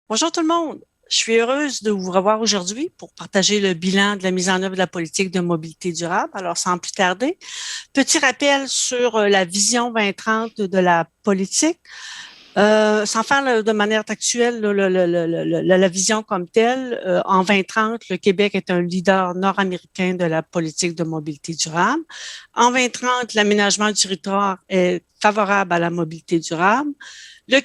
Bonjour tout le monde. Je suis heureuse de vous revoir aujourd'hui pour partager le bilan de la mise en œuvre de la politique de mobilité durable. Alors, sans plus tarder, petit rappel sur la vision 2030 de la politique. Sans faire de manière actuelle la vision comme telle, en 2030, le Québec est un leader nord-américain de la politique de mobilité durable. En 2030, l'aménagement du territoire est favorable à la mobilité durable. Le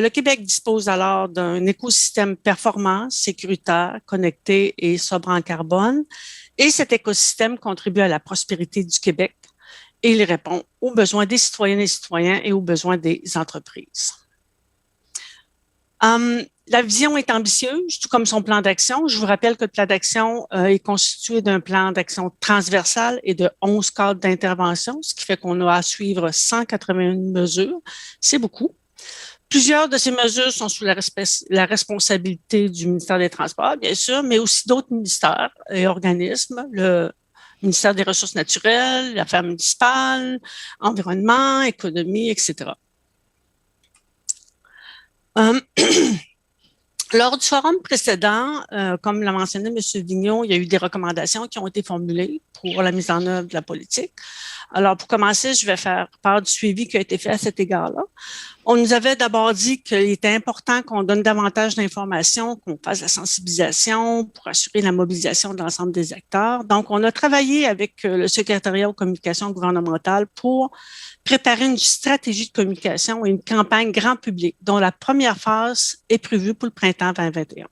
Québec dispose alors d'un écosystème performant, sécuritaire, connecté et sobre en carbone. Et cet écosystème contribue à la prospérité du Québec et il répond aux besoins des citoyennes et citoyens et aux besoins des entreprises. La vision est ambitieuse, tout comme son plan d'action. Je vous rappelle que le plan d'action est constitué d'un plan d'action transversal et de 11 cadres d'intervention, ce qui fait qu'on a à suivre 181 mesures. C'est beaucoup. Plusieurs de ces mesures sont sous la responsabilité du ministère des Transports, bien sûr, mais aussi d'autres ministères et organismes, le ministère des Ressources naturelles, l'affaires municipales, environnement, économie, etc. Euh, Lors du forum précédent, comme l'a mentionné M. Vigneault, il y a eu des recommandations qui ont été formulées pour la mise en œuvre de la politique. Alors, pour commencer, je vais faire part du suivi qui a été fait à cet égard-là. On nous avait d'abord dit qu'il était important qu'on donne davantage d'informations, qu'on fasse la sensibilisation pour assurer la mobilisation de l'ensemble des acteurs. Donc, on a travaillé avec le secrétariat aux communications gouvernementales pour préparer une stratégie de communication et une campagne grand public dont la première phase est prévue pour le printemps 2021.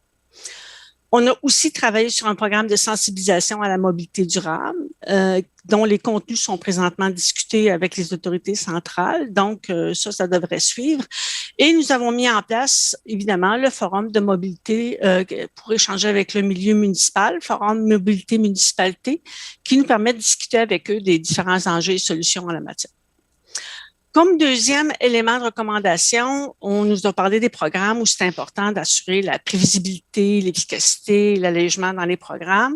On a aussi travaillé sur un programme de sensibilisation à la mobilité durable, dont les contenus sont présentement discutés avec les autorités centrales. Donc, ça devrait suivre. Et nous avons mis en place, évidemment, le forum de mobilité pour échanger avec le milieu municipal, forum mobilité municipalité, qui nous permet de discuter avec eux des différents enjeux et solutions en la matière. Comme deuxième élément de recommandation, on nous a parlé des programmes où c'est important d'assurer la prévisibilité, l'efficacité, l'allègement dans les programmes.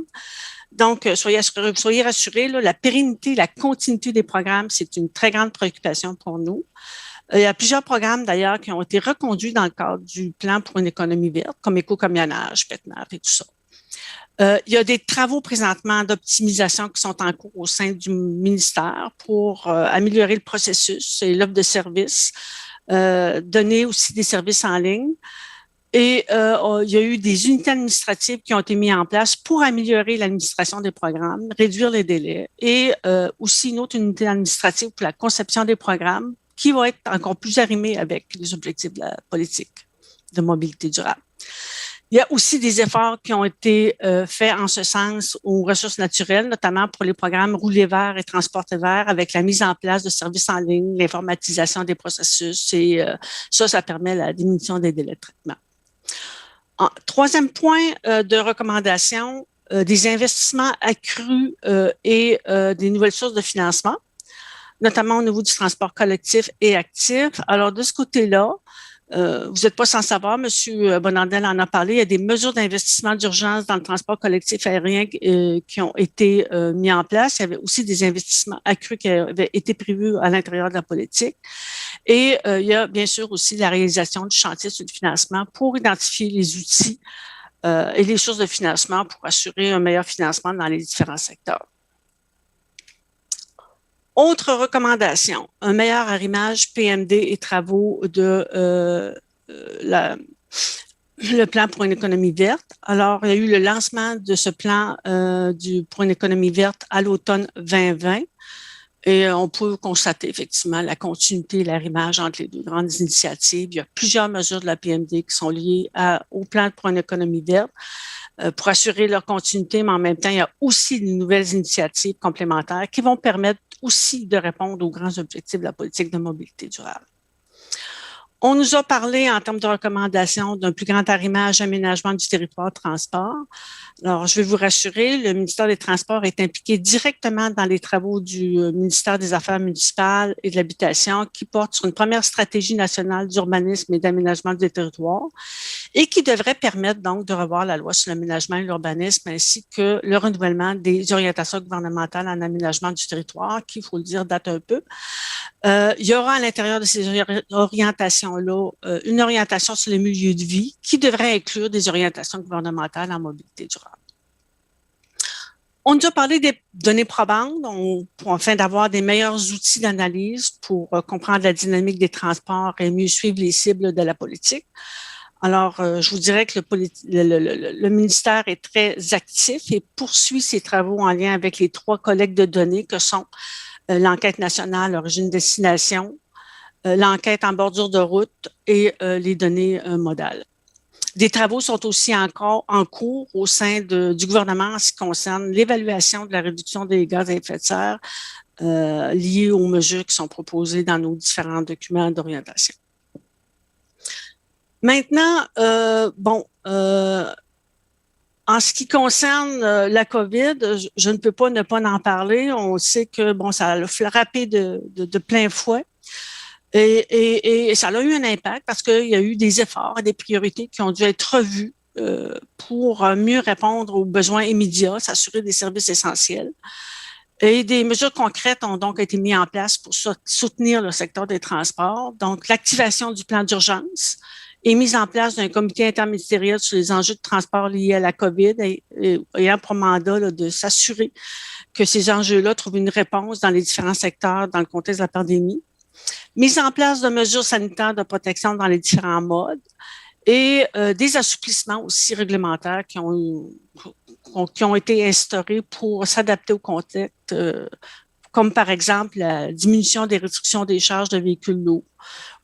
Donc, soyez rassurés, là, la pérennité, la continuité des programmes, c'est une très grande préoccupation pour nous. Il y a plusieurs programmes d'ailleurs qui ont été reconduits dans le cadre du plan pour une économie verte, comme éco-camionnage, PETNAF et tout ça. Il y a des travaux présentement d'optimisation qui sont en cours au sein du ministère pour améliorer le processus et l'offre de services, donner aussi des services en ligne. Et il y a eu des unités administratives qui ont été mises en place pour améliorer l'administration des programmes, réduire les délais et aussi une autre unité administrative pour la conception des programmes qui va être encore plus arrimée avec les objectifs de la politique de mobilité durable. Il y a aussi des efforts qui ont été faits en ce sens aux ressources naturelles, notamment pour les programmes Rouler vert et Transporter vert, avec la mise en place de services en ligne, l'informatisation des processus et ça permet la diminution des délais de traitement. Troisième point de recommandation, des investissements accrus et des nouvelles sources de financement, notamment au niveau du transport collectif et actif. Alors, de ce côté-là, vous n'êtes pas sans savoir, M. Bonandel en a parlé, il y a des mesures d'investissement d'urgence dans le transport collectif aérien qui ont été mis en place. Il y avait aussi des investissements accrus qui avaient été prévus à l'intérieur de la politique. Et il y a bien sûr aussi la réalisation du chantier sur le financement pour identifier les outils et les sources de financement pour assurer un meilleur financement dans les différents secteurs. Autre recommandation, un meilleur arrimage PMD et travaux de le plan pour une économie verte. Alors, il y a eu le lancement de ce plan pour une économie verte à l'automne 2020. Et on peut constater effectivement la continuité et l'arrimage entre les deux grandes initiatives. Il y a plusieurs mesures de la PMD qui sont liées au plan pour une économie verte pour assurer leur continuité, mais en même temps, il y a aussi de nouvelles initiatives complémentaires qui vont permettre aussi de répondre aux grands objectifs de la politique de mobilité durable. On nous a parlé en termes de recommandations d'un plus grand arrimage, aménagement du territoire, transport. Alors, je vais vous rassurer, le ministère des Transports est impliqué directement dans les travaux du ministère des Affaires municipales et de l'Habitation qui porte sur une première stratégie nationale d'urbanisme et d'aménagement des territoires et qui devrait permettre donc de revoir la loi sur l'aménagement et l'urbanisme ainsi que le renouvellement des orientations gouvernementales en aménagement du territoire qui, il faut le dire, date un peu. Il y aura à l'intérieur de ces orientations orientation-là une orientation sur les milieux de vie qui devrait inclure des orientations gouvernementales en mobilité durable. On nous a parlé des données probantes afin d'avoir des meilleurs outils d'analyse pour comprendre la dynamique des transports et mieux suivre les cibles de la politique. Alors, je vous dirais que le ministère est très actif et poursuit ses travaux en lien avec les 3 collectes de données que sont l'enquête nationale origine-destination, l'enquête en bordure de route et les données modales. Des travaux sont aussi encore en cours au sein du gouvernement en ce qui concerne l'évaluation de la réduction des gaz à effet de serre liés aux mesures qui sont proposées dans nos différents documents d'orientation. Maintenant, en ce qui concerne la COVID, je ne peux pas ne pas en parler. On sait que ça a frappé de plein fouet. Et ça a eu un impact parce qu'il y a eu des efforts et des priorités qui ont dû être revus pour mieux répondre aux besoins immédiats, s'assurer des services essentiels. Et des mesures concrètes ont donc été mises en place pour soutenir le secteur des transports. Donc, l'activation du plan d'urgence et mise en place d'un comité interministériel sur les enjeux de transport liés à la COVID ayant pour mandat de s'assurer que ces enjeux-là trouvent une réponse dans les différents secteurs dans le contexte de la pandémie. Mise en place de mesures sanitaires de protection dans les différents modes et des assouplissements aussi réglementaires qui ont été instaurés pour s'adapter au contexte, comme par exemple la diminution des restrictions des charges de véhicules lourds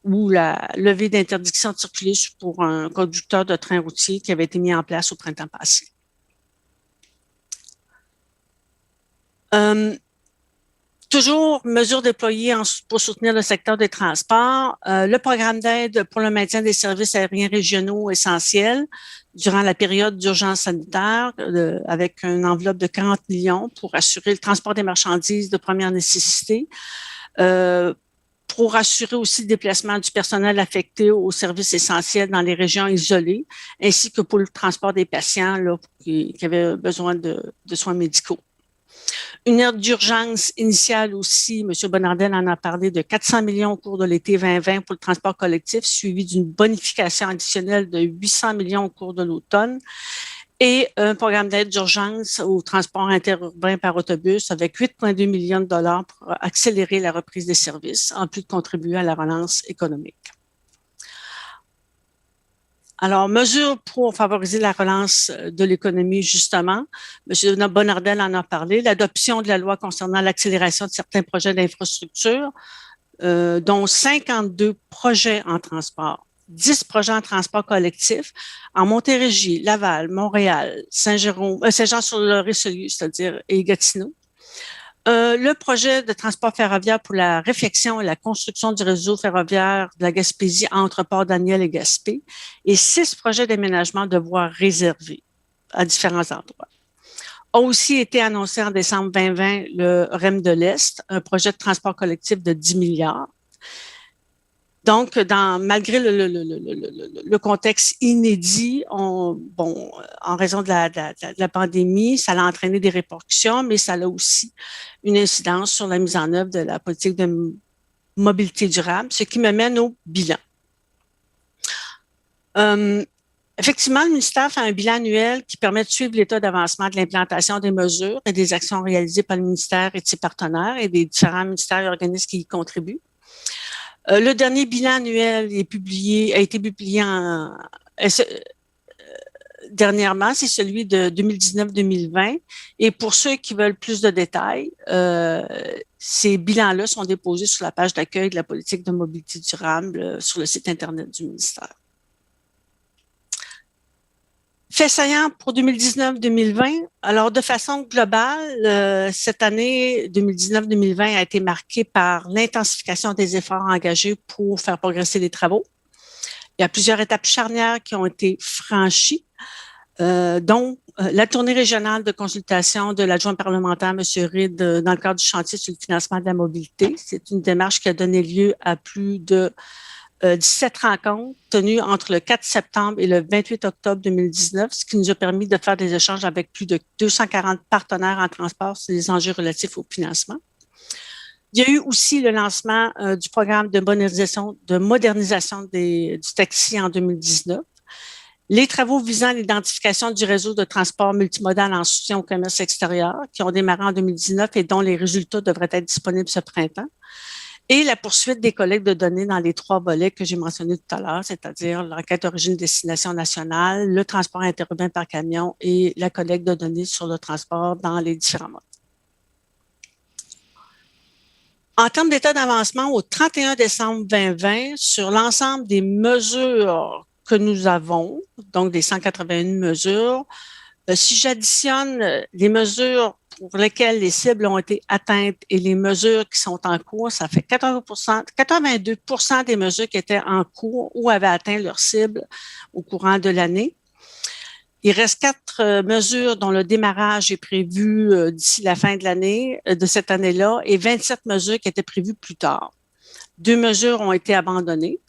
ou la levée d'interdiction de circuler pour un conducteur de train routier qui avait été mis en place au printemps passé. Toujours mesures déployées pour soutenir le secteur des transports, le programme d'aide pour le maintien des services aériens régionaux essentiels durant la période d'urgence sanitaire avec une enveloppe de 40 millions pour assurer le transport des marchandises de première nécessité, pour assurer aussi le déplacement du personnel affecté aux services essentiels dans les régions isolées, ainsi que pour le transport des patients là, qui avaient besoin de soins médicaux. Une aide d'urgence initiale aussi, M. Bonnardel en a parlé, de 400 millions au cours de l'été 2020 pour le transport collectif, suivi d'une bonification additionnelle de 800 millions au cours de l'automne et un programme d'aide d'urgence au transport interurbain par autobus avec 8,2 millions de dollars pour accélérer la reprise des services, en plus de contribuer à la relance économique. Alors, mesures pour favoriser la relance de l'économie, justement. M. Bonnardel en a parlé. L'adoption de la loi concernant l'accélération de certains projets d'infrastructure, dont 52 projets en transport, 10 projets en transport collectif en Montérégie, Laval, Montréal, Saint-Jean-sur-le-Richelieu, c'est-à-dire et Gatineau. Le projet de transport ferroviaire pour la réfection et la construction du réseau ferroviaire de la Gaspésie entre Port-Daniel et Gaspé et 6 projets d'aménagement de voies réservées à différents endroits. A aussi été annoncé en décembre 2020 le REM de l'Est, un projet de transport collectif de 10 milliards. Donc, malgré le contexte inédit, en raison de la pandémie, ça a entraîné des répercussions, mais ça a aussi une incidence sur la mise en œuvre de la politique de mobilité durable, ce qui me mène au bilan. Effectivement, le ministère fait un bilan annuel qui permet de suivre l'état d'avancement de l'implantation des mesures et des actions réalisées par le ministère et de ses partenaires et des différents ministères et organismes qui y contribuent. Le dernier bilan annuel a été publié dernièrement, c'est celui de 2019-2020. Et pour ceux qui veulent plus de détails, ces bilans-là sont déposés sur la page d'accueil de la politique de mobilité durable sur le site Internet du ministère. Fait saillant pour 2019-2020. Alors, de façon globale, cette année 2019-2020 a été marquée par l'intensification des efforts engagés pour faire progresser les travaux. Il y a plusieurs étapes charnières qui ont été franchies, dont la tournée régionale de consultation de l'adjoint parlementaire, M. Reid, dans le cadre du chantier sur le financement de la mobilité. C'est une démarche qui a donné lieu à plus de 17 rencontres tenues entre le 4 septembre et le 28 octobre 2019, ce qui nous a permis de faire des échanges avec plus de 240 partenaires en transport sur les enjeux relatifs au financement. Il y a eu aussi le lancement du programme de modernisation du taxi en 2019. Les travaux visant l'identification du réseau de transport multimodal en soutien au commerce extérieur qui ont démarré en 2019 et dont les résultats devraient être disponibles ce printemps. Et la poursuite des collectes de données dans les 3 volets que j'ai mentionnés tout à l'heure, c'est-à-dire l'enquête origine-destination nationale, le transport interurbain par camion et la collecte de données sur le transport dans les différents modes. En termes d'état d'avancement, au 31 décembre 2020, sur l'ensemble des mesures que nous avons, donc des 181 mesures, si j'additionne les mesures pour lesquelles les cibles ont été atteintes et les mesures qui sont en cours, ça fait 82% des mesures qui étaient en cours ou avaient atteint leur cible au courant de l'année. Il reste 4 mesures dont le démarrage est prévu d'ici la fin de l'année, de cette année-là, et 27 mesures qui étaient prévues plus tard. 2 mesures ont été abandonnées.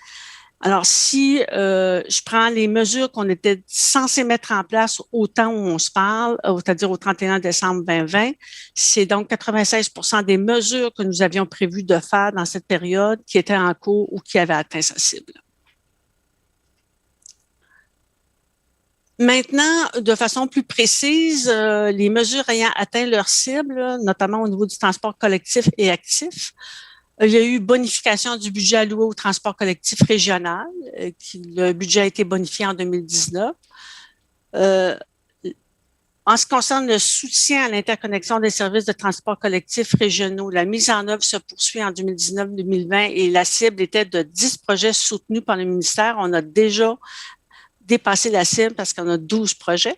Alors, si je prends les mesures qu'on était censé mettre en place au temps où on se parle, c'est-à-dire au 31 décembre 2020, c'est donc 96% des mesures que nous avions prévu de faire dans cette période qui étaient en cours ou qui avaient atteint sa cible. Maintenant, de façon plus précise, les mesures ayant atteint leur cible, notamment au niveau du transport collectif et actif, il y a eu bonification du budget alloué au transport collectif régional. Le budget a été bonifié en 2019. En ce qui concerne le soutien à l'interconnexion des services de transport collectif régionaux, la mise en œuvre se poursuit en 2019-2020 et la cible était de 10 projets soutenus par le ministère. On a déjà dépassé la cible parce qu'on a 12 projets.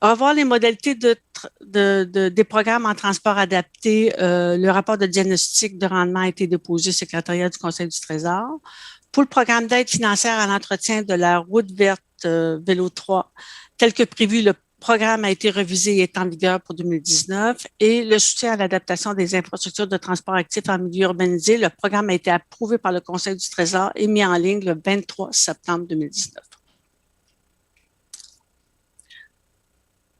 Revoir les modalités des programmes en transport adapté. Le rapport de diagnostic de rendement a été déposé au secrétariat du Conseil du Trésor. Pour le programme d'aide financière à l'entretien de la route verte Vélo 3, tel que prévu, le programme a été revisé et est en vigueur pour 2019. Et le soutien à l'adaptation des infrastructures de transport actif en milieu urbanisé, le programme a été approuvé par le Conseil du Trésor et mis en ligne le 23 septembre 2019.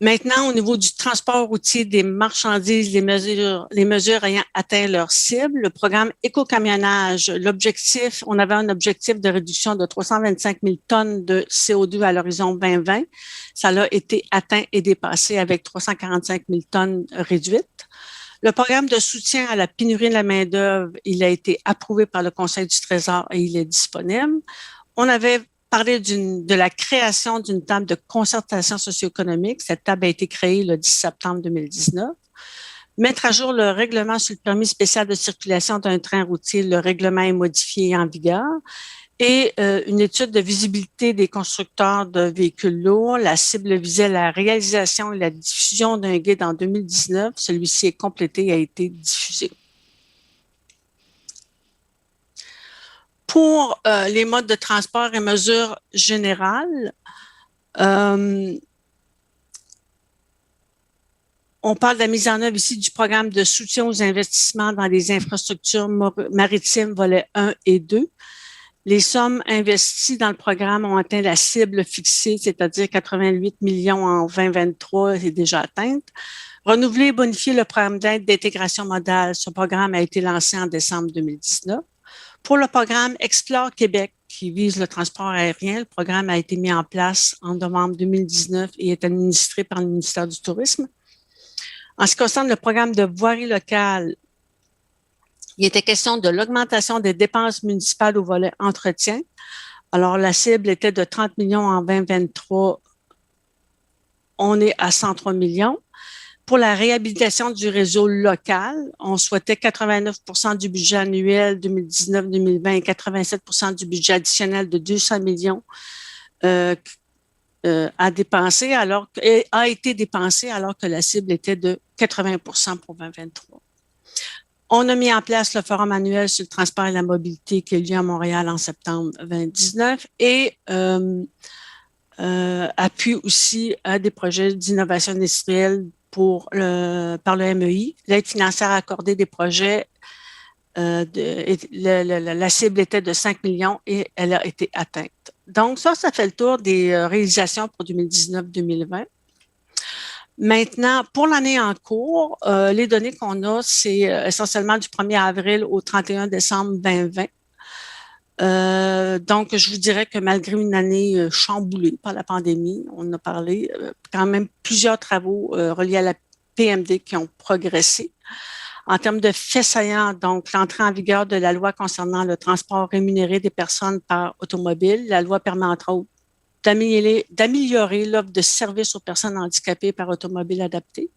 Maintenant, au niveau du transport routier des marchandises, les mesures ayant atteint leur cible, le programme éco-camionnage, on avait un objectif de réduction de 325 000 tonnes de CO2 à l'horizon 2020. Ça a été atteint et dépassé avec 345 000 tonnes réduites. Le programme de soutien à la pénurie de la main-d'œuvre, il a été approuvé par le Conseil du Trésor et il est disponible. On avait parler de la création d'une table de concertation socio-économique. Cette table a été créée le 10 septembre 2019. Mettre à jour le règlement sur le permis spécial de circulation d'un train routier. Le règlement est modifié et en vigueur. Et une étude de visibilité des constructeurs de véhicules lourds. La cible visait la réalisation et la diffusion d'un guide en 2019. Celui-ci est complété et a été diffusé. Pour les modes de transport et mesures générales, on parle de la mise en œuvre ici du programme de soutien aux investissements dans les infrastructures maritimes, volets 1 et 2. Les sommes investies dans le programme ont atteint la cible fixée, c'est-à-dire 88 millions en 2023 est déjà atteinte. Renouveler et bonifier le programme d'aide d'intégration modale. Ce programme a été lancé en décembre 2019. Pour le programme Explore Québec, qui vise le transport aérien, le programme a été mis en place en novembre 2019 et est administré par le ministère du Tourisme. En ce qui concerne le programme de voirie locale, il était question de l'augmentation des dépenses municipales au volet entretien. Alors, la cible était de 30 millions en 2023. On est à 103 millions. Pour la réhabilitation du réseau local, on souhaitait 89% du budget annuel 2019-2020 et 87% du budget additionnel de 200 millions a été dépensé alors que la cible était de 80% pour 2023. On a mis en place le forum annuel sur le transport et la mobilité qui a eu lieu à Montréal en septembre 2019 et appui aussi à des projets d'innovation industrielle par le MEI. L'aide financière accordée des projets, la cible était de 5 millions et elle a été atteinte. Donc, ça fait le tour des réalisations pour 2019-2020. Maintenant, pour l'année en cours, les données qu'on a, c'est essentiellement du 1er avril au 31 décembre 2020. Donc, je vous dirais que malgré une année chamboulée par la pandémie, on en a parlé, quand même plusieurs travaux reliés à la PMD qui ont progressé. En termes de faits saillants, donc l'entrée en vigueur de la loi concernant le transport rémunéré des personnes par automobile, la loi permet entre autres d'améliorer l'offre de services aux personnes handicapées par automobile adaptée,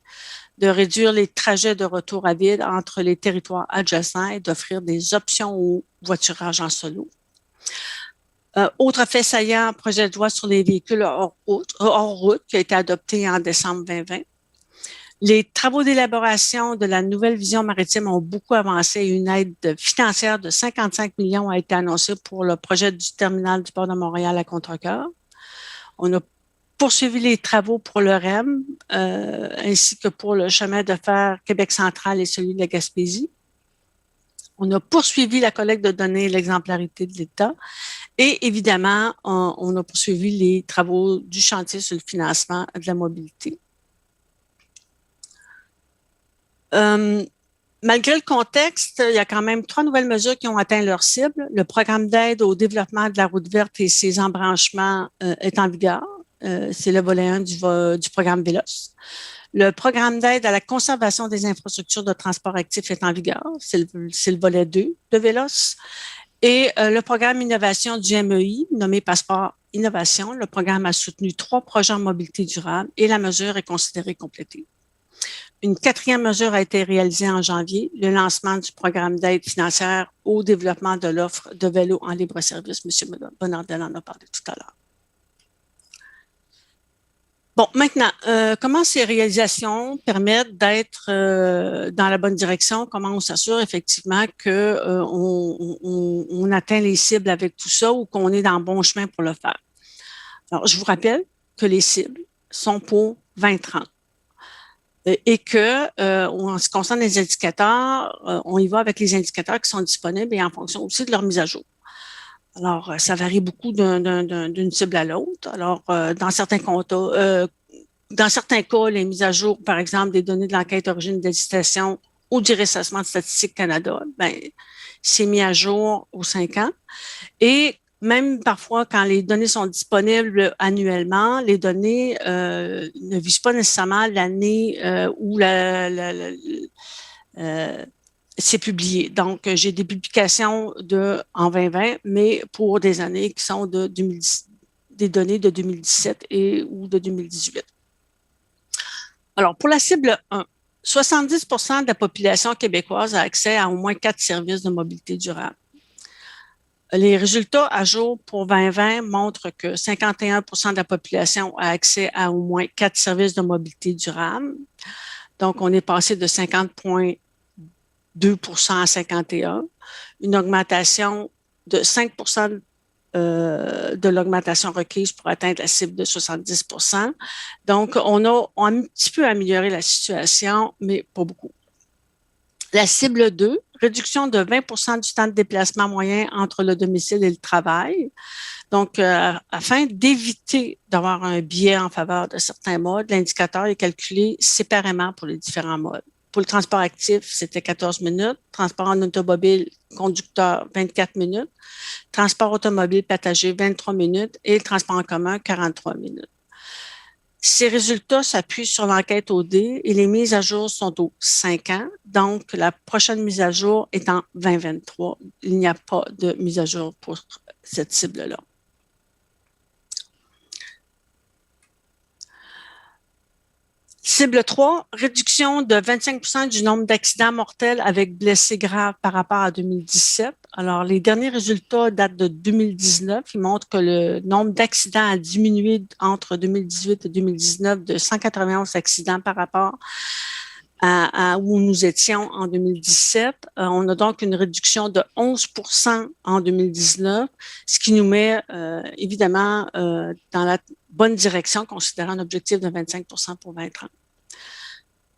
de réduire les trajets de retour à vide entre les territoires adjacents et d'offrir des options au voiturage en solo. Autre fait saillant, projet de loi sur les véhicules hors route qui a été adopté en décembre 2020. Les travaux d'élaboration de la nouvelle vision maritime ont beaucoup avancé et une aide financière de 55 millions a été annoncée pour le projet du terminal du port de Montréal à Contrecoeur. On a poursuivi les travaux pour le REM, ainsi que pour le chemin de fer Québec central et celui de la Gaspésie. On a poursuivi la collecte de données et l'exemplarité de l'État. Et évidemment, on a poursuivi les travaux du chantier sur le financement de la mobilité. Malgré le contexte, il y a quand même 3 nouvelles mesures qui ont atteint leur cible. Le programme d'aide au développement de la route verte et ses embranchements est en vigueur. C'est le volet 1 du programme VELOS. Le programme d'aide à la conservation des infrastructures de transport actif est en vigueur. C'est le volet 2 de VELOS. Et le programme innovation du MEI, nommé Passeport Innovation, le programme a soutenu 3 projets en mobilité durable et la mesure est considérée complétée. Une 4e mesure a été réalisée en janvier, le lancement du programme d'aide financière au développement de l'offre de vélos en libre-service. M. Bonardel en a parlé tout à l'heure. Bon, maintenant, comment ces réalisations permettent d'être dans la bonne direction? Comment on s'assure effectivement que on atteint les cibles avec tout ça ou qu'on est dans le bon chemin pour le faire? Alors, je vous rappelle que les cibles sont pour 2030 et que, en ce qui concerne les indicateurs, on y va avec les indicateurs qui sont disponibles et en fonction aussi de leur mise à jour. Alors, ça varie beaucoup d'une cible à l'autre. Alors, dans certains cas, les mises à jour, par exemple, des données de l'enquête origine d'hésitation ou du recensement de Statistique Canada, ben, c'est mis à jour aux 5 ans. Et même parfois, quand les données sont disponibles annuellement, les données ne visent pas nécessairement l'année où c'est publié. Donc, j'ai des publications en 2020, mais pour des années qui sont des données de 2017 ou de 2018. Alors, pour la cible 1, 70% de la population québécoise a accès à au moins 4 services de mobilité durable. Les résultats à jour pour 2020 montrent que 51% de la population a accès à au moins 4 services de mobilité durable. Donc, on est passé de 50,2% à 51%, une augmentation de 5% de l'augmentation requise pour atteindre la cible de 70%. Donc, on a un petit peu amélioré la situation, mais pas beaucoup. La cible 2, réduction de 20% du temps de déplacement moyen entre le domicile et le travail. Donc, afin d'éviter d'avoir un biais en faveur de certains modes, l'indicateur est calculé séparément pour les différents modes. Pour le transport actif, c'était 14 minutes. Transport en automobile, conducteur, 24 minutes. Transport automobile passager, 23 minutes. Et le transport en commun, 43 minutes. Ces résultats s'appuient sur l'enquête OD et les mises à jour sont aux 5 ans. Donc, la prochaine mise à jour est en 2023. Il n'y a pas de mise à jour pour cette cible-là. Cible 3, réduction de 25% du nombre d'accidents mortels avec blessés graves par rapport à 2017. Alors, les derniers résultats datent de 2019. Ils montrent que le nombre d'accidents a diminué entre 2018 et 2019 de 191 accidents par rapport à où nous étions en 2017. On a donc une réduction de 11% en 2019, ce qui nous met évidemment dans la bonne direction, considérant un objectif de 25% pour 2030.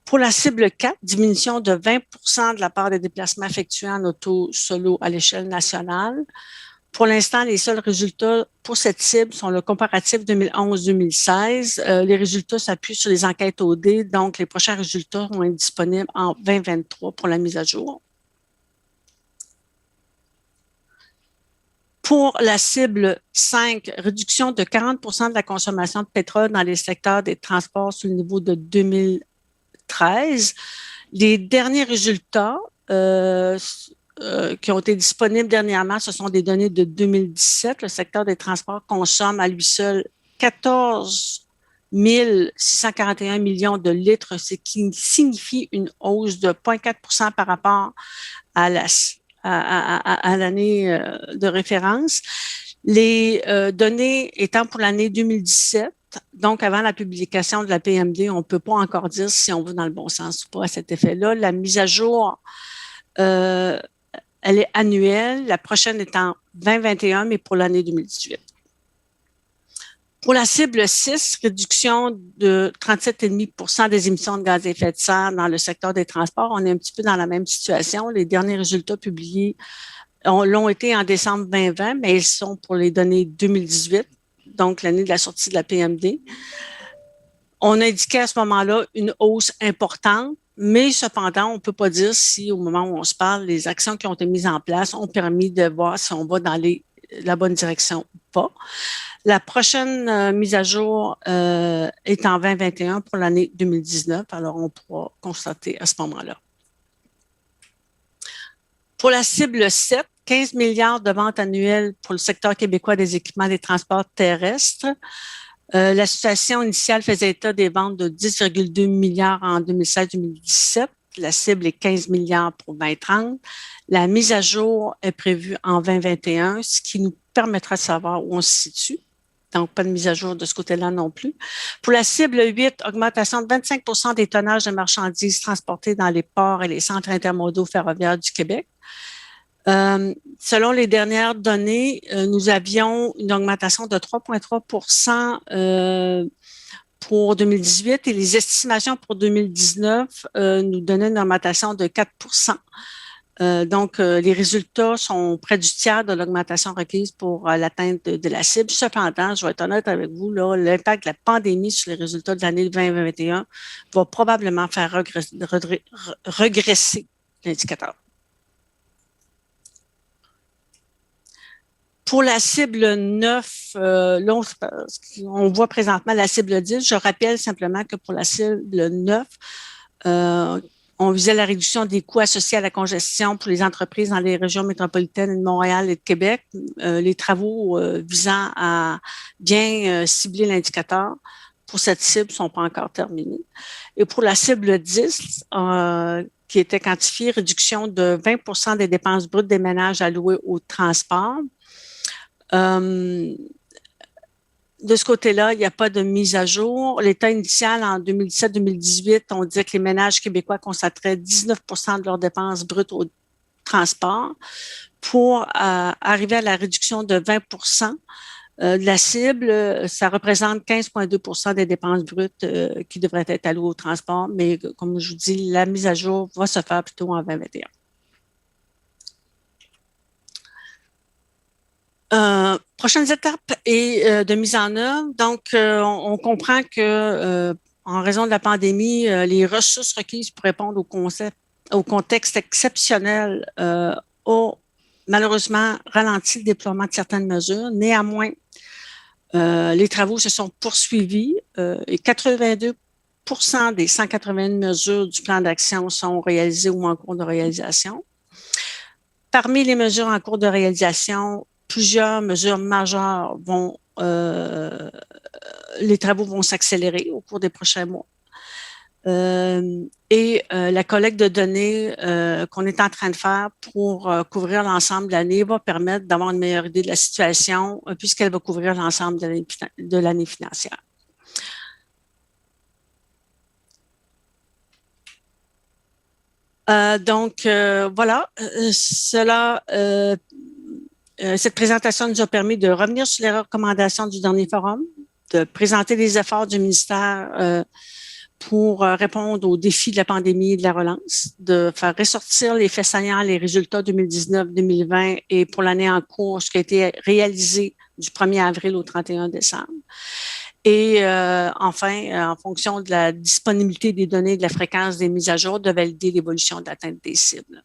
Pour la cible 4, diminution de 20% de la part des déplacements effectués en auto solo à l'échelle nationale. Pour l'instant, les seuls résultats pour cette cible sont le comparatif 2011-2016. Les résultats s'appuient sur les enquêtes OD, donc les prochains résultats vont être disponibles en 2023 pour la mise à jour. Pour la cible 5, réduction de 40 de la consommation de pétrole dans les secteurs des transports sur le niveau de 2013. Les derniers résultats qui ont été disponibles dernièrement, ce sont des données de 2017. Le secteur des transports consomme à lui seul 14 641 millions de litres, ce qui signifie une hausse de 0,4 par rapport à l'année de référence. Les données étant pour l'année 2017, donc avant la publication de la PMD, on ne peut pas encore dire si on va dans le bon sens ou pas à cet effet-là. La mise à jour elle est annuelle, la prochaine est en 2021, mais pour l'année 2018. Pour la cible 6, réduction de 37,5 des émissions de gaz à effet de serre dans le secteur des transports, on est un petit peu dans la même situation. Les derniers résultats publiés l'ont été en décembre 2020, mais ils sont pour les données 2018, donc l'année de la sortie de la PMD. On indiquait à ce moment-là une hausse importante, mais cependant, on ne peut pas dire si au moment où on se parle, les actions qui ont été mises en place ont permis de voir si on va dans la bonne direction ou pas. La prochaine mise à jour est en 2021 pour l'année 2019, alors on pourra constater à ce moment-là. Pour la cible 7, 15 milliards de ventes annuelles pour le secteur québécois des équipements des transports terrestres. La situation initiale faisait état des ventes de 10,2 milliards en 2016-2017. La cible est 15 milliards pour 2030. La mise à jour est prévue en 2021, ce qui nous permettra de savoir où on se situe. Donc, pas de mise à jour de ce côté-là non plus. Pour la cible 8, augmentation de 25 des tonnages de marchandises transportés dans les ports et les centres intermodaux ferroviaires du Québec. Selon les dernières données, nous avions une augmentation de 3,3 pour 2018 et les estimations pour 2019 nous donnaient une augmentation de 4 donc, les résultats sont près du tiers de l'augmentation requise pour l'atteinte de la cible. Cependant, je vais être honnête avec vous, là, l'impact de la pandémie sur les résultats de l'année 2021 va probablement faire regresser l'indicateur. Pour la cible 9, là, on voit présentement la cible 10. Je rappelle simplement que pour la cible 9, on visait la réduction des coûts associés à la congestion pour les entreprises dans les régions métropolitaines de Montréal et de Québec. Les travaux visant à bien cibler l'indicateur pour cette cible ne sont pas encore terminés. Et pour la cible 10, qui était quantifiée, réduction de 20 des dépenses brutes des ménages allouées au transport. De ce côté-là, il n'y a pas de mise à jour. L'état initial en 2017-2018, on disait que les ménages québécois consacraient 19 de leurs dépenses brutes au transport. Pour arriver à la réduction de 20 de la cible, ça représente 15,2 des dépenses brutes qui devraient être allouées au transport. Mais comme je vous dis, la mise à jour va se faire plutôt en 2021. Prochaines étapes et de mise en œuvre. Donc, on comprend que en raison de la pandémie, les ressources requises pour répondre au contexte exceptionnel ont malheureusement ralenti le déploiement de certaines mesures. Néanmoins, les travaux se sont poursuivis et 82 des 181 mesures du plan d'action sont réalisées ou en cours de réalisation. Parmi les mesures en cours de réalisation, plusieurs mesures majeures les travaux vont s'accélérer au cours des prochains mois. La collecte de données qu'on est en train de faire pour couvrir l'ensemble de l'année va permettre d'avoir une meilleure idée de la situation puisqu'elle va couvrir l'ensemble de l'année financière. Voilà, cette présentation nous a permis de revenir sur les recommandations du dernier forum, de présenter les efforts du ministère pour répondre aux défis de la pandémie et de la relance, de faire ressortir les faits saillants, les résultats 2019-2020 et pour l'année en cours, ce qui a été réalisé du 1er avril au 31 décembre. Et enfin, en fonction de la disponibilité des données et de la fréquence des mises à jour, de valider l'évolution de l'atteinte des cibles.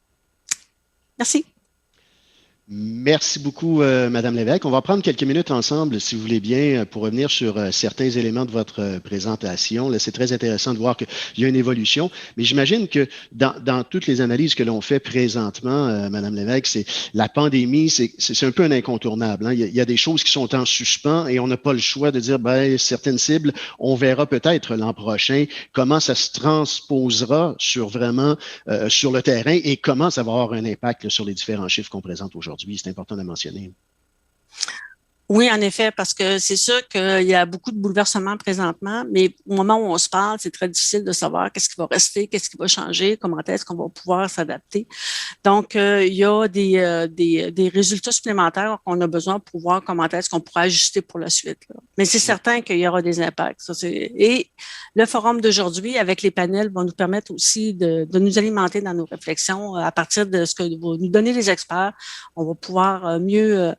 Merci. Merci beaucoup, Madame Lévesque. On va prendre quelques minutes ensemble, si vous voulez bien, pour revenir sur certains éléments de votre présentation. Là, c'est très intéressant de voir qu'il y a une évolution, mais j'imagine que dans toutes les analyses que l'on fait présentement, Madame Lévesque, c'est la pandémie, c'est un peu un incontournable. Hein. Il y a des choses qui sont en suspens et on n'a pas le choix de dire, ben, certaines cibles, on verra peut-être l'an prochain comment ça se transposera sur vraiment sur le terrain et comment ça va avoir un impact là, sur les différents chiffres qu'on présente aujourd'hui. C'est important de mentionner. Oui, en effet, parce que c'est sûr qu'il y a beaucoup de bouleversements présentement, mais au moment où on se parle, c'est très difficile de savoir qu'est-ce qui va rester, qu'est-ce qui va changer, comment est-ce qu'on va pouvoir s'adapter. Donc, il y a des résultats supplémentaires qu'on a besoin pour voir comment est-ce qu'on pourra ajuster pour la suite. Là. Mais c'est certain qu'il y aura des impacts. Et le forum d'aujourd'hui, avec les panels, va nous permettre aussi de nous alimenter dans nos réflexions à partir de ce que vont nous donner les experts. On va pouvoir mieux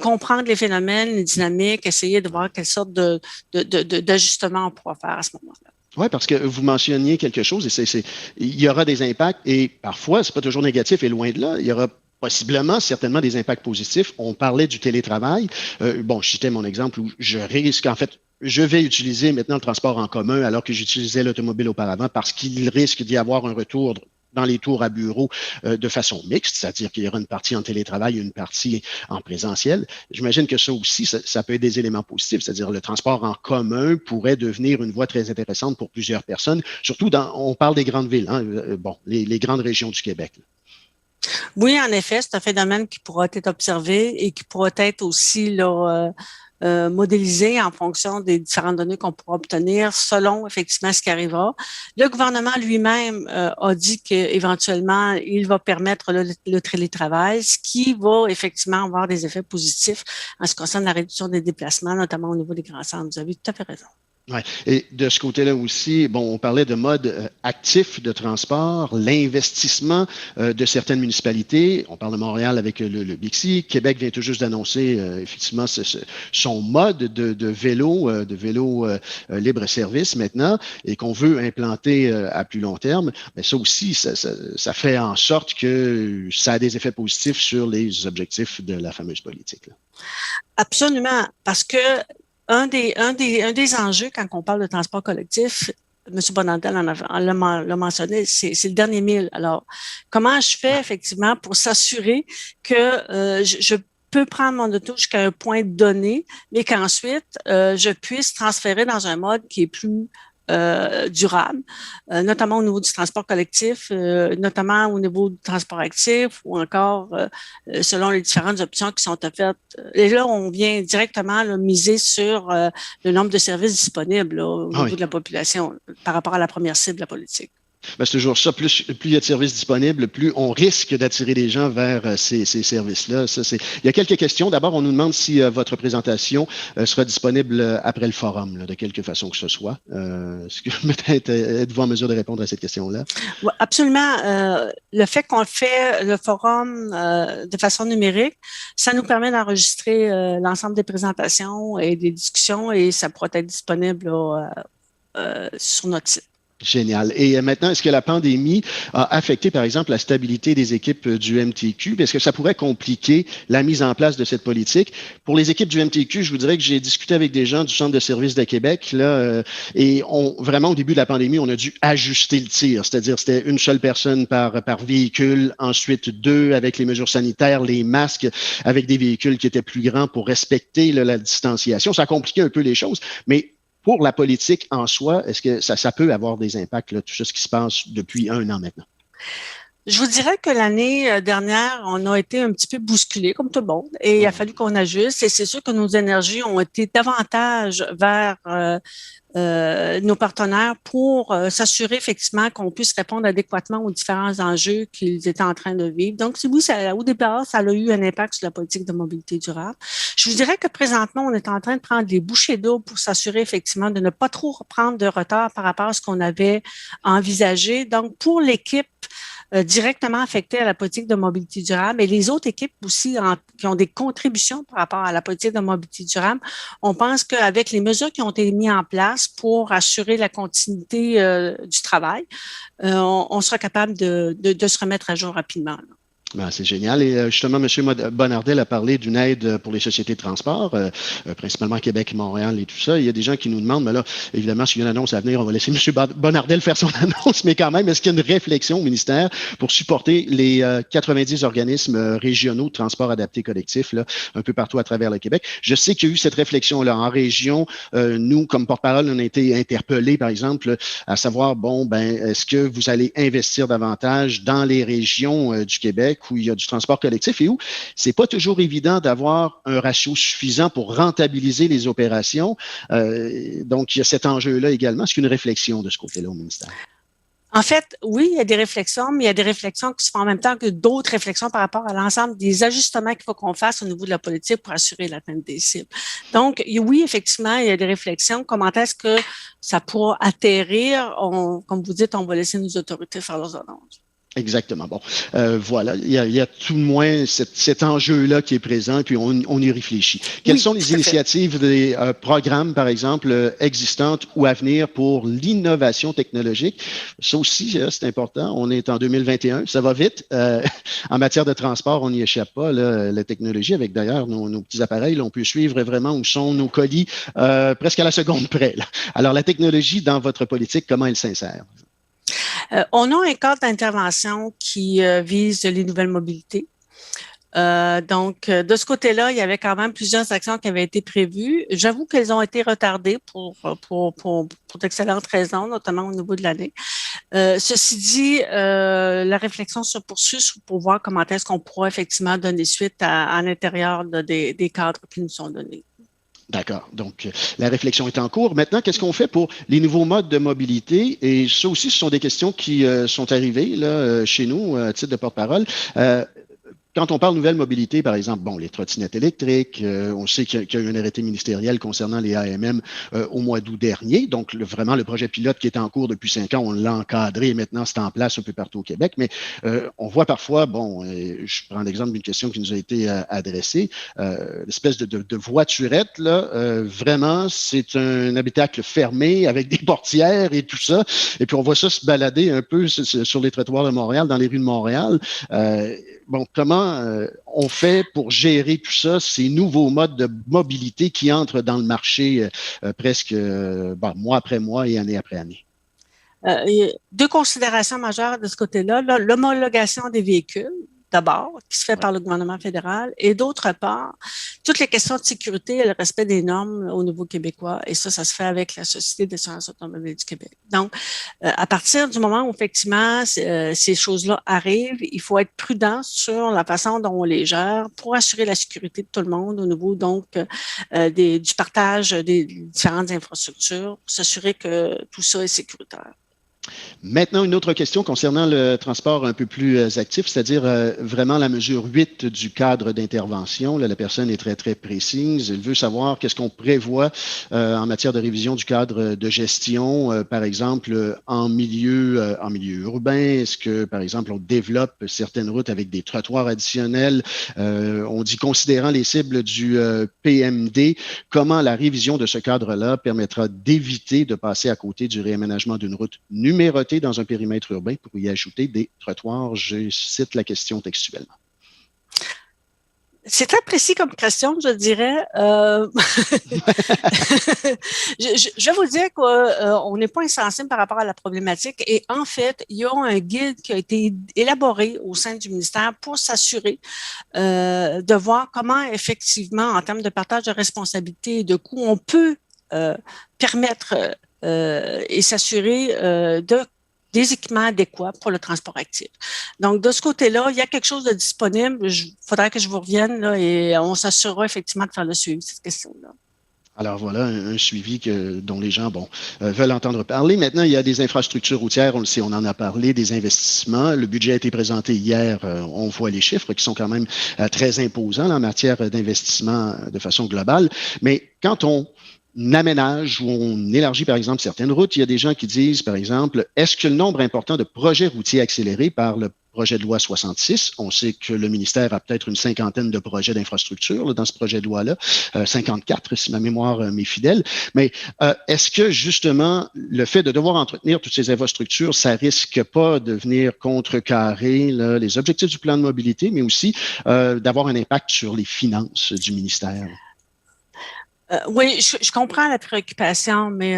comprendre les phénomènes, les dynamiques, essayer de voir quelle sorte d'ajustement on pourra faire à ce moment-là. Oui, parce que vous mentionniez quelque chose, et il y aura des impacts, et parfois, ce n'est pas toujours négatif, et loin de là, il y aura possiblement, certainement des impacts positifs. On parlait du télétravail. Bon, je citais mon exemple où je risque, en fait, je vais utiliser maintenant le transport en commun alors que j'utilisais l'automobile auparavant parce qu'il risque d'y avoir un retour dans les tours à bureau de façon mixte, c'est-à-dire qu'il y aura une partie en télétravail et une partie en présentiel. J'imagine que ça aussi, ça peut être des éléments positifs, c'est-à-dire le transport en commun pourrait devenir une voie très intéressante pour plusieurs personnes, surtout on parle des grandes villes, hein, bon, les grandes régions du Québec. Là. Oui, en effet, c'est un phénomène qui pourra être observé et qui pourra être aussi là, modélisé en fonction des différentes données qu'on pourra obtenir selon effectivement ce qui arrivera. Le gouvernement lui-même a dit qu'éventuellement, il va permettre le télétravail, ce qui va effectivement avoir des effets positifs en ce qui concerne la réduction des déplacements, notamment au niveau des grands centres. Vous avez tout à fait raison. Ouais. Et de ce côté-là aussi, bon, on parlait de mode actif de transport, l'investissement de certaines municipalités. On parle de Montréal avec le Bixi. Québec vient tout juste d'annoncer effectivement son mode de vélo libre-service maintenant et qu'on veut implanter à plus long terme. Mais ça aussi, ça fait en sorte que ça a des effets positifs sur les objectifs de la fameuse politique. Là. Absolument, parce que un des enjeux quand on parle de transport collectif, M. Bonandel l'a mentionné, c'est le dernier mille. Alors, comment je fais effectivement pour s'assurer que je peux prendre mon auto jusqu'à un point donné, mais qu'ensuite, je puisse transférer dans un mode qui est plus durable, notamment au niveau du transport collectif, notamment au niveau du transport actif ou encore selon les différentes options qui sont offertes. Et là, on vient directement là, miser sur le nombre de services disponibles là, au niveau de la population par rapport à la première cible de la politique. Ben, c'est toujours ça. Plus il y a de services disponibles, plus on risque d'attirer les gens vers ces services-là. Il y a quelques questions. D'abord, on nous demande si votre présentation sera disponible après le forum, là, de quelque façon que ce soit. Est-ce que peut-être êtes-vous en mesure de répondre à cette question-là? Oui, absolument. Le fait qu'on fait le forum de façon numérique, ça nous permet d'enregistrer l'ensemble des présentations et des discussions et ça pourra être disponible là, sur notre site. Génial. Et maintenant, est-ce que la pandémie a affecté, par exemple, la stabilité des équipes du MTQ? Est-ce que ça pourrait compliquer la mise en place de cette politique? Pour les équipes du MTQ, je vous dirais que j'ai discuté avec des gens du Centre de services de Québec, là, et vraiment, au début de la pandémie, on a dû ajuster le tir. C'est-à-dire, c'était une seule personne par véhicule, ensuite deux avec les mesures sanitaires, les masques avec des véhicules qui étaient plus grands pour respecter là, la distanciation. Ça a compliqué un peu les choses, mais pour la politique en soi, est-ce que ça peut avoir des impacts, là, tout ça, ce qui se passe depuis 1 an maintenant? Je vous dirais que l'année dernière, on a été un petit peu bousculé, comme tout le monde, et il a fallu qu'on ajuste. Et c'est sûr que nos énergies ont été davantage vers nos partenaires pour s'assurer effectivement qu'on puisse répondre adéquatement aux différents enjeux qu'ils étaient en train de vivre. Donc, oui, au départ, ça a eu un impact sur la politique de mobilité durable. Je vous dirais que présentement, on est en train de prendre des bouchées d'eau pour s'assurer effectivement de ne pas trop prendre de retard par rapport à ce qu'on avait envisagé. Donc, pour l'équipe directement affectés à la politique de mobilité durable et les autres équipes aussi qui ont des contributions par rapport à la politique de mobilité durable, on pense qu'avec les mesures qui ont été mises en place pour assurer la continuité du travail, on sera capable de se remettre à jour rapidement. Là. Ben, c'est génial. Et justement, M. Bonnardel a parlé d'une aide pour les sociétés de transport, principalement Québec, Montréal et tout ça. Il y a des gens qui nous demandent, mais là, évidemment, s'il y a une annonce à venir, on va laisser M. Bonnardel faire son annonce, mais quand même, est-ce qu'il y a une réflexion au ministère pour supporter les 90 organismes régionaux de transport adapté collectif, là, un peu partout à travers le Québec? Je sais qu'il y a eu cette réflexion-là en région. Nous, comme porte-parole, on a été interpellés, par exemple, à savoir, bon, ben, est-ce que vous allez investir davantage dans les régions du Québec où il y a du transport collectif et où c'est pas toujours évident d'avoir un ratio suffisant pour rentabiliser les opérations. Donc, il y a cet enjeu-là également. Est-ce qu'il y a une réflexion de ce côté-là au ministère? En fait, oui, il y a des réflexions, mais il y a des réflexions qui se font en même temps que d'autres réflexions par rapport à l'ensemble des ajustements qu'il faut qu'on fasse au niveau de la politique pour assurer l'atteinte des cibles. Donc, oui, effectivement, il y a des réflexions. Comment est-ce que ça pourra atterrir? Comme vous dites, on va laisser nos autorités faire leurs annonces. Exactement. Bon, voilà, il y a tout de moins cet enjeu-là qui est présent, puis on y réfléchit. Quelles sont les initiatives des programmes, par exemple, existantes ou à venir pour l'innovation technologique? Ça aussi, c'est important. On est en 2021, ça va vite. En matière de transport, on n'y échappe pas. Là, la technologie, avec d'ailleurs nos petits appareils, là, on peut suivre vraiment où sont nos colis presque à la seconde près. Là. Alors, la technologie dans votre politique, comment elle s'insère? On a un cadre d'intervention qui vise les nouvelles mobilités. Donc, de ce côté-là, il y avait quand même plusieurs actions qui avaient été prévues. J'avoue qu'elles ont été retardées pour d'excellentes raisons, notamment au niveau de l'année. Ceci dit, la réflexion se poursuit pour voir comment est-ce qu'on pourra effectivement donner suite à l'intérieur des cadres qui nous sont donnés. D'accord. Donc, la réflexion est en cours. Maintenant, qu'est-ce qu'on fait pour les nouveaux modes de mobilité? Et ça aussi, ce sont des questions qui sont arrivées là, chez nous, à titre de porte-parole. Quand on parle nouvelle mobilité, par exemple, bon, les trottinettes électriques, on sait qu'il y a eu un arrêté ministériel concernant les AMM au mois d'août dernier. Donc, vraiment, le projet pilote qui est en cours depuis 5 ans, on l'a encadré et maintenant, c'est en place un peu partout au Québec. Mais on voit parfois, bon, je prends l'exemple d'une question qui nous a été adressée, l'espèce de voiturette, là, vraiment, c'est un habitacle fermé avec des portières et tout ça. Et puis, on voit ça se balader un peu sur les trottoirs de Montréal, dans les rues de Montréal. Bon, comment on fait pour gérer tout ça, ces nouveaux modes de mobilité qui entrent dans le marché presque mois après mois et année après année? Deux considérations majeures de ce côté-là. L'homologation des véhicules, d'abord, qui se fait par le gouvernement fédéral, et d'autre part, toutes les questions de sécurité et le respect des normes au niveau québécois, et ça se fait avec la Société d'assurance automobile du Québec. Donc, à partir du moment où, effectivement, ces choses-là arrivent, il faut être prudent sur la façon dont on les gère pour assurer la sécurité de tout le monde au niveau, donc, du partage des différentes infrastructures, pour s'assurer que tout ça est sécuritaire. Maintenant, une autre question concernant le transport un peu plus actif, c'est-à-dire vraiment la mesure 8 du cadre d'intervention. Là, la personne est très, très précise. Elle veut savoir qu'est-ce qu'on prévoit en matière de révision du cadre de gestion, par exemple, en milieu urbain. Est-ce que, par exemple, on développe certaines routes avec des trottoirs additionnels? On dit considérant les cibles du PMD, comment la révision de ce cadre-là permettra d'éviter de passer à côté du réaménagement d'une route numérotée dans un périmètre urbain pour y ajouter des trottoirs. Je cite la question textuellement. C'est très précis comme question, je dirais. Je vais vous dire qu'on n'est pas insensible par rapport à la problématique. Et en fait, il y a un guide qui a été élaboré au sein du ministère pour s'assurer de voir comment, effectivement, en termes de partage de responsabilités et de coûts, on peut permettre et s'assurer de des équipements adéquats pour le transport actif. Donc, de ce côté-là, il y a quelque chose de disponible. Il faudrait que je vous revienne là, et on s'assurera effectivement de faire le suivi de cette question-là. Alors voilà, un suivi dont les gens veulent entendre parler. Maintenant, il y a des infrastructures routières, on le sait, on en a parlé, des investissements. Le budget a été présenté hier, on voit les chiffres qui sont quand même très imposants là, en matière d'investissement de façon globale. Mais quand on aménage ou on élargit, par exemple, certaines routes, il y a des gens qui disent, par exemple, est-ce que le nombre important de projets routiers accélérés par le projet de loi 66, on sait que le ministère a peut-être une cinquantaine de projets d'infrastructure dans ce projet de loi-là, 54 si ma mémoire m'est fidèle, mais est-ce que justement le fait de devoir entretenir toutes ces infrastructures, ça risque pas de venir contrecarrer là, les objectifs du plan de mobilité, mais aussi d'avoir un impact sur les finances du ministère? Oui, je comprends la préoccupation, mais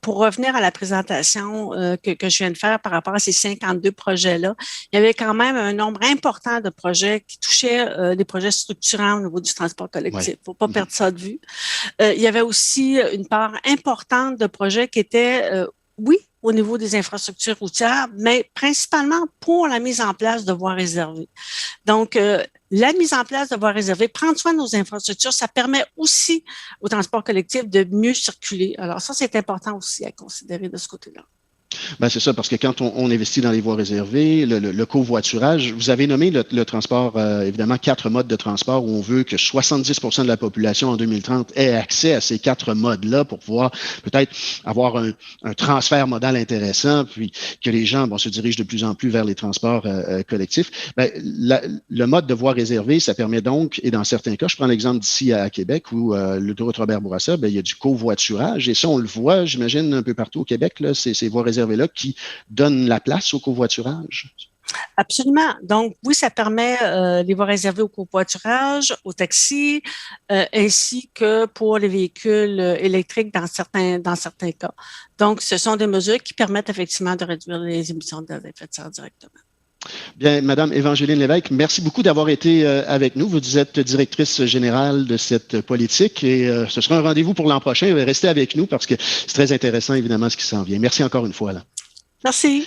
pour revenir à la présentation que je viens de faire par rapport à ces 52 projets-là, il y avait quand même un nombre important de projets qui touchaient des projets structurants au niveau du transport collectif. Il ne faut pas perdre ça de vue. Il y avait aussi une part importante de projets qui étaient, oui, au niveau des infrastructures routières, mais principalement pour la mise en place de voies réservées. Donc, la mise en place de voies réservées, prendre soin de nos infrastructures, ça permet aussi au transport collectif de mieux circuler. Alors ça, c'est important aussi à considérer de ce côté-là. Ben, c'est ça, parce que quand on investit dans les voies réservées, le covoiturage, vous avez nommé le transport, évidemment, 4 modes de transport où on veut que 70% de la population en 2030 ait accès à ces 4 modes-là pour pouvoir peut-être avoir un transfert modal intéressant, puis que les gens se dirigent de plus en plus vers les transports collectifs. Ben, le mode de voie réservée, ça permet donc, et dans certains cas, je prends l'exemple d'ici à Québec où l'autoroute Robert-Bourassa, ben, il y a du covoiturage, et ça, on le voit, j'imagine, un peu partout au Québec, là, ces voies réservées là qui donne la place au covoiturage? Absolument. Donc, oui, ça permet les voies réservées au covoiturage, aux taxis, ainsi que pour les véhicules électriques dans certains cas. Donc, ce sont des mesures qui permettent effectivement de réduire les émissions de gaz à effet de serre directement. Bien, Madame Évangeline Lévesque, merci beaucoup d'avoir été avec nous. Vous êtes directrice générale de cette politique et ce sera un rendez-vous pour l'an prochain. Restez avec nous parce que c'est très intéressant, évidemment, ce qui s'en vient. Merci encore une fois. Là. Merci.